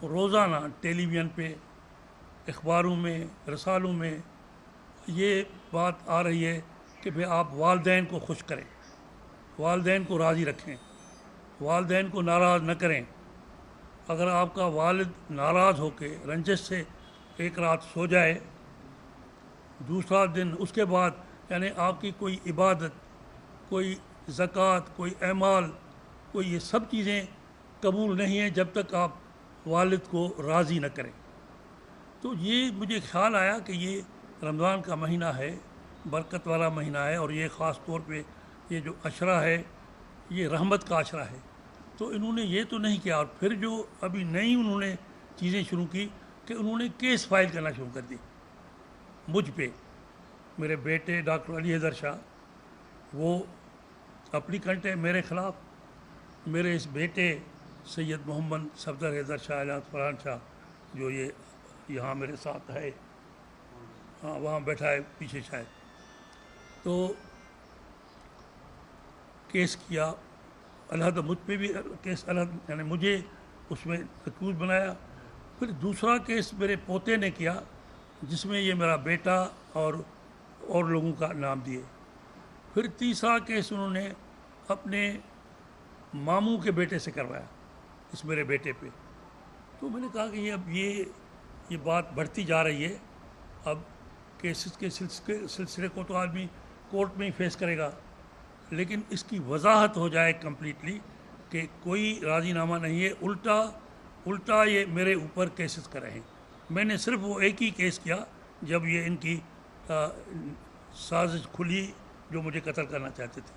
روزانہ ٹیلی ویژن پہ، اخباروں میں، رسالوں میں یہ بات آ رہی ہے کہ بھئی آپ والدین کو خوش کریں، والدین کو راضی رکھیں، والدین کو ناراض نہ کریں۔ اگر آپ کا والد ناراض ہو کے رنجش سے ایک رات سو جائے، دوسرا دن اس کے بعد یعنی آپ کی کوئی عبادت، کوئی زکوٰۃ، کوئی اعمال، کوئی یہ سب چیزیں قبول نہیں ہیں جب تک آپ والد کو راضی نہ کریں۔ تو یہ مجھے خیال آیا کہ یہ رمضان کا مہینہ ہے، برکت والا مہینہ ہے، اور یہ خاص طور پہ یہ جو عشرہ ہے یہ رحمت کا عشرہ ہے۔ تو انہوں نے یہ تو نہیں کیا، اور پھر جو ابھی نئی انہوں نے چیزیں شروع کی کہ انہوں نے کیس فائل کرنا شروع کر دی مجھ پہ۔ میرے بیٹے ڈاکٹر علی حیدر شاہ وہ اپلیکنٹ ہے میرے خلاف، میرے اس بیٹے سید محمد صفدر حیدر شاہ الیاس فرحان شاہ جو یہ یہاں میرے ساتھ ہے، ہاں وہاں بیٹھا ہے پیچھے شاید، تو کیس کیا علیحدہ مجھ پہ بھی کیس علیحدہ، یعنی مجھے اس میں اکیوز بنایا۔ پھر دوسرا کیس میرے پوتے نے کیا جس میں یہ میرا بیٹا اور لوگوں کا نام دیے۔ پھر تیسرا کیس انہوں نے اپنے ماموں کے بیٹے سے کروایا، اس میرے بیٹے پہ۔ تو میں نے کہا کہ اب یہ بات بڑھتی جا رہی ہے، اب کیسز کے سلسلے کو تو آدمی کورٹ میں ہی فیس کرے گا، لیکن اس کی وضاحت ہو جائے کمپلیٹلی کہ کوئی راضی نامہ نہیں ہے، الٹا یہ میرے اوپر کیسز کر رہے ہیں۔ میں نے صرف وہ ایک ہی کیس کیا جب یہ ان کی سازش کھلی جو مجھے قتل کرنا چاہتے تھے،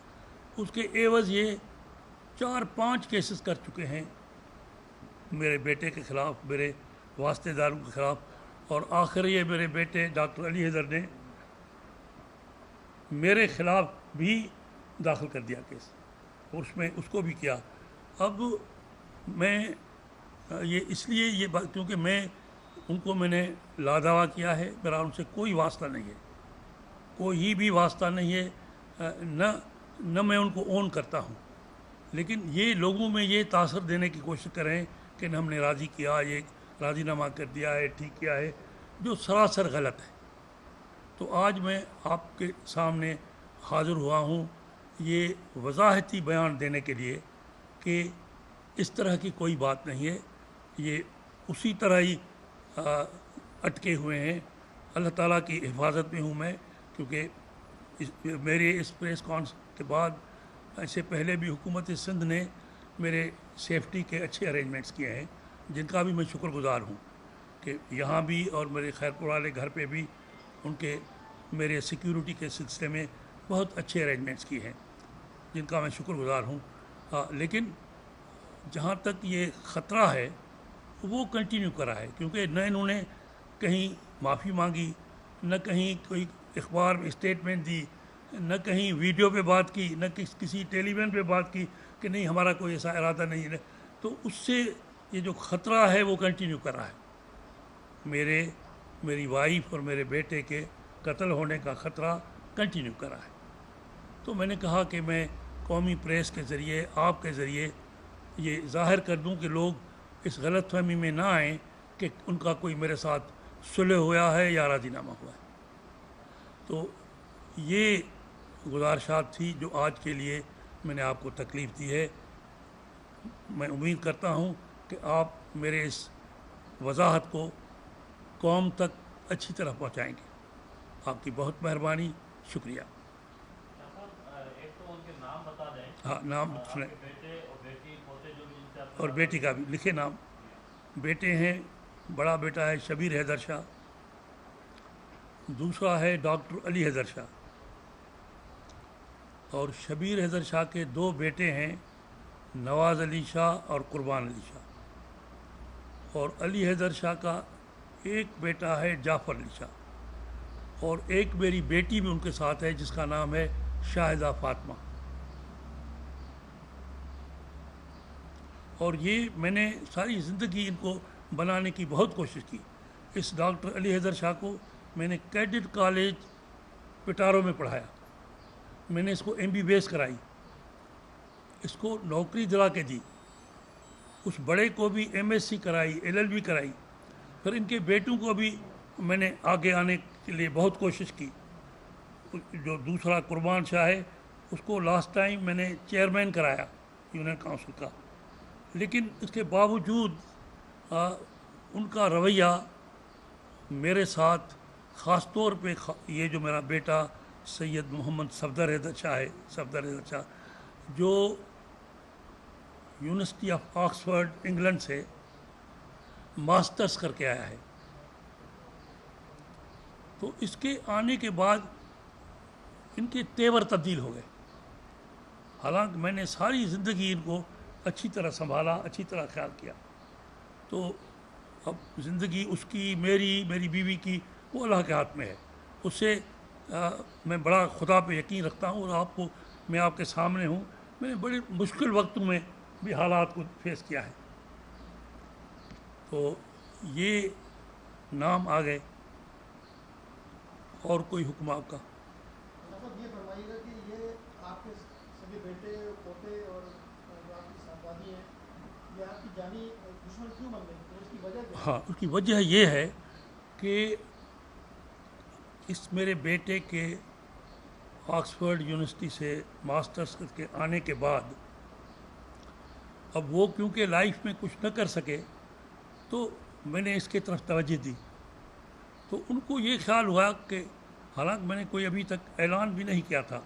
اس کے عوض یہ 4-5 کیسز کر چکے ہیں میرے بیٹے کے خلاف، میرے واسطے داروں کے خلاف، اور آخر یہ میرے بیٹے ڈاکٹر علی حیدر نے میرے خلاف بھی داخل کر دیا کیس، اور اس میں اس کو بھی کیا۔ اب میں یہ اس لیے یہ بات کیونکہ میں نے لادعویٰ کیا ہے، میرا ان سے کوئی واسطہ نہیں ہے، کوئی بھی واسطہ نہیں ہے، نہ میں ان کو اون کرتا ہوں، لیکن یہ لوگوں میں یہ تاثر دینے کی کوشش کریں کہ ہم نے راضی کیا، یہ راضی نامہ کر دیا ہے، ٹھیک کیا ہے، جو سراسر غلط ہے۔ تو آج میں آپ کے سامنے حاضر ہوا ہوں یہ وضاحتی بیان دینے کے لیے کہ اس طرح کی کوئی بات نہیں ہے، یہ اسی طرح ہی اٹکے ہوئے ہیں۔ اللہ تعالیٰ کی حفاظت میں ہوں میں، کیونکہ میرے اس پریس کانفرنس کے بعد ایسے پہلے بھی حکومت سندھ نے میرے سیفٹی کے اچھے ارینجمنٹس کیے ہیں، جن کا بھی میں شکر گزار ہوں کہ یہاں بھی اور میرے خیرپور والے گھر پہ بھی ان کے میرے سیکیورٹی کے سلسلے میں بہت اچھے ارینجمنٹس کیے ہیں، جن کا میں شکر گزار ہوں۔ لیکن جہاں تک یہ خطرہ ہے وہ کنٹینیو کرا ہے، کیونکہ نہ انہوں نے کہیں معافی مانگی، نہ کہیں کوئی اخبار میں اسٹیٹمنٹ دی، نہ کہیں ویڈیو پہ بات کی، نہ کسی ٹیلی ویژن پہ بات کی کہ نہیں ہمارا کوئی ایسا ارادہ نہیں ہے۔ تو اس سے یہ جو خطرہ ہے وہ کنٹینیو کرا ہے، میری وائف اور میرے بیٹے کے قتل ہونے کا خطرہ کنٹینیو کرا ہے۔ تو میں نے کہا کہ میں قومی پریس کے ذریعے، آپ کے ذریعے یہ ظاہر کر دوں کہ لوگ اس غلط فہمی میں نہ آئیں کہ ان کا کوئی میرے ساتھ صلح ہوا ہے یا راضی نامہ ہوا ہے۔ تو یہ گزارشات تھی جو آج کے لیے میں نے آپ کو تکلیف دی ہے۔ میں امید کرتا ہوں کہ آپ میرے اس وضاحت کو قوم تک اچھی طرح پہنچائیں گے۔ آپ کی بہت مہربانی، شکریہ۔ ہاں نام سنیں، اور بیٹی کا بھی لکھے نام۔ بیٹے ہیں، بڑا بیٹا ہے شبیر حیدر شاہ، دوسرا ہے ڈاکٹر علی حیدر شاہ، اور شبیر حیدر شاہ کے 2 بیٹے ہیں، نواز علی شاہ اور قربان علی شاہ، اور علی حیدر شاہ کا ایک بیٹا ہے جعفر علی شاہ، اور ایک میری بیٹی بھی ان کے ساتھ ہے جس کا نام ہے شاہدہ فاطمہ۔ اور یہ میں نے ساری زندگی ان کو بنانے کی بہت کوشش کی۔ اس ڈاکٹر علی حیدر شاہ کو میں نے کیڈٹ کالج پٹارو میں پڑھایا، میں نے اس کو MBBS کرائی، اس کو نوکری دلا کے دی، اس بڑے کو بھی MSc کرائی, LLB کرائی. پھر ان کے بیٹوں کو بھی میں نے آگے آنے کے لیے بہت کوشش کی. جو دوسرا قربان شاہ ہے اس کو لاسٹ ٹائم میں نے چیئرمین کرایا یونین کونسل کا, لیکن اس کے باوجود ان کا رویہ میرے ساتھ, خاص طور پہ یہ جو میرا بیٹا سید محمد صفدر حیدر شاہ ہے, صفدر حیدر شاہ, جو یونیورسٹی آف آکسفورڈ انگلینڈ سے ماسٹرز کر کے آیا ہے. تو اس کے آنے کے بعد ان کے تیور تبدیل ہو گئے. حالانکہ میں نے ساری زندگی ان کو اچھی طرح سنبھالا, اچھی طرح خیال کیا. تو اب زندگی اس کی, میری بیوی کی, وہ اللہ کے ہاتھ میں ہے. اس سے میں بڑا خدا پہ یقین رکھتا ہوں, اور میں آپ کے سامنے ہوں. میں نے بڑے مشکل وقتوں میں بھی حالات کو فیس کیا ہے. تو یہ نام آ گئے. اور کوئی حکم آپ کا؟ یہ فرمائیے گا کہ یہ آپ کے سبھی بیٹے, پوتے اور جو آپ کی صاحبزادی ہیں, یہ آپ کی جانی دشمن کیوں بن گئی, اس کی وجہ کیا؟ ہاں, اس کی وجہ یہ ہے کہ اس میرے بیٹے کے آکسفورڈ یونیورسٹی سے ماسٹرز کر کے آنے کے بعد اب وہ کیونکہ لائف میں کچھ نہ کر سکے تو میں نے اس کی طرف توجہ دی. تو ان کو یہ خیال ہوا کہ حالانکہ میں نے کوئی ابھی تک اعلان بھی نہیں کیا تھا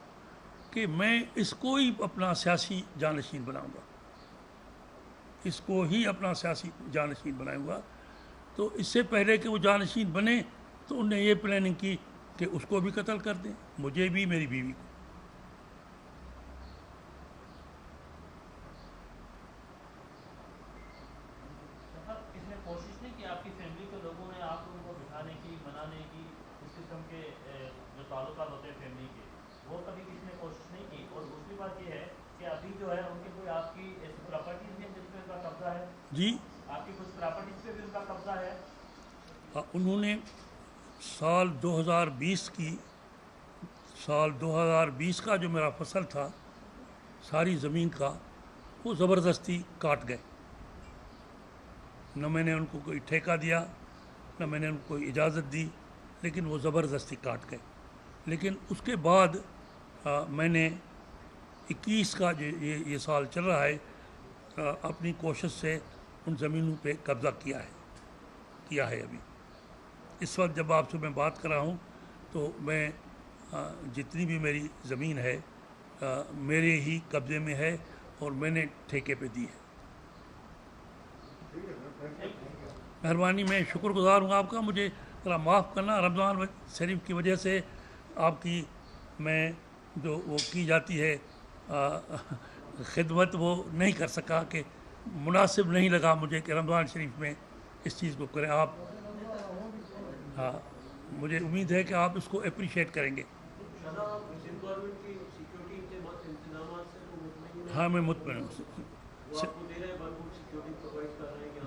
کہ میں اس کو ہی اپنا سیاسی جانشین بناؤں گا, اس کو ہی اپنا سیاسی جانشین بناؤں گا. تو اس سے پہلے کہ وہ جانشین بنے تو انہوں نے یہ پلاننگ کی کہ اس کو بھی قتل کر دیں, مجھے بھی, میری بیوی کو. اس نے کوشش نہیں کی آپ کی فیملی کے لوگوں نے آپ ان کو بٹھانے کی, منانے کی, اس قسم کے جو تعلقات ہوتے ہیں فیملی کے, وہ کبھی کسی نے کوشش نہیں کی؟ اور دوسری بات یہ ہے کہ ابھی جو ہے ان کے کوئی آپ کی ایسی پراپرٹیز ہیں جس پہ ان کا قبضہ ہے؟ جی, آپ کی کچھ پراپرٹیز پہ بھی ان کا قبضہ ہے؟ انہوں نے سال 2020 کا جو میرا فصل تھا ساری زمین کا, وہ زبردستی کاٹ گئے. نہ میں نے ان کو کوئی ٹھیکہ دیا, نہ میں نے ان کو کوئی اجازت دی, لیکن وہ زبردستی کاٹ گئے. لیکن اس کے بعد میں نے 21 کا یہ سال چل رہا ہے, اپنی کوشش سے ان زمینوں پہ قبضہ کیا ہے. ابھی اس وقت جب آپ سے میں بات کر رہا ہوں تو میں جتنی بھی میری زمین ہے میرے ہی قبضے میں ہے اور میں نے ٹھیکے پہ دی ہے. مہربانی, میں شکر گزار ہوں آپ کا. مجھے ذرا معاف کرنا, رمضان شریف کی وجہ سے آپ کی میں جو وہ کی جاتی ہے خدمت وہ نہیں کر سکا, کہ مناسب نہیں لگا مجھے کہ رمضان شریف میں اس چیز کو کریں آپ. ہاں, مجھے امید ہے کہ آپ اس کو اپریشیٹ کریں گے. ہاں, میں مطمئن ہوں.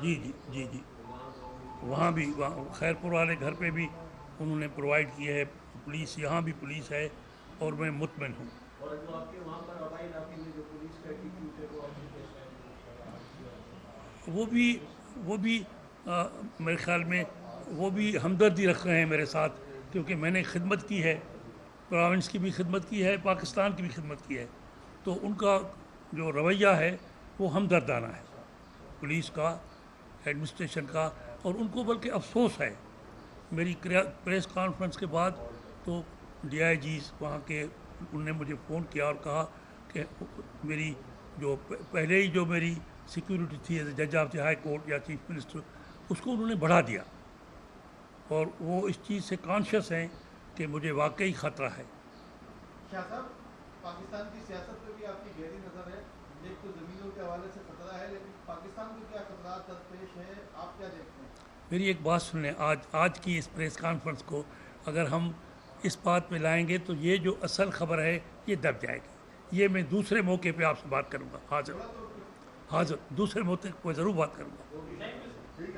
جی, وہاں بھی, خیر پور والے گھر پہ بھی انہوں نے پرووائڈ کیا ہے, پولیس, یہاں بھی پولیس ہے, اور میں مطمئن ہوں. وہ بھی میرے خیال میں وہ بھی ہمدردی رکھ رہے ہیں میرے ساتھ, کیونکہ میں نے خدمت کی ہے, پروونس کی بھی خدمت کی ہے, پاکستان کی بھی خدمت کی ہے. تو ان کا جو رویہ ہے وہ ہمدردانہ ہے, پولیس کا, ایڈمنسٹریشن کا. اور ان کو بلکہ افسوس ہے, میری پریس کانفرنس کے بعد تو DIGs وہاں کے, انہوں نے مجھے فون کیا اور کہا کہ میری جو پہلے ہی جو میری سیکیورٹی تھی ایز اے جج آف دی ہائی کورٹ یا چیف منسٹر, اس کو انہوں نے بڑھا دیا, اور وہ اس چیز سے کانشیس ہیں کہ مجھے واقعی خطرہ ہے. شاہ صاحب, پاکستان کی سیاست پہ بھی آپ کی گہری نظر ہے. ایک تو زمینوں کے حوالے سے خطرہ ہے, لیکن پاکستان کو کیا خطرات درپیش ہیں, آپ کیا دیکھتے ہیں؟ میری ایک بات سنیں, آج کی اس پریس کانفرنس کو اگر ہم اس بات پہ لائیں گے تو یہ جو اصل خبر ہے یہ دب جائے گی. یہ میں دوسرے موقع پہ آپ سے بات کروں گا. حاضر دوسرے موقع پہ ضرور بات کروں گا.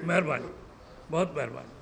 مہربانی, بہت مہربانی.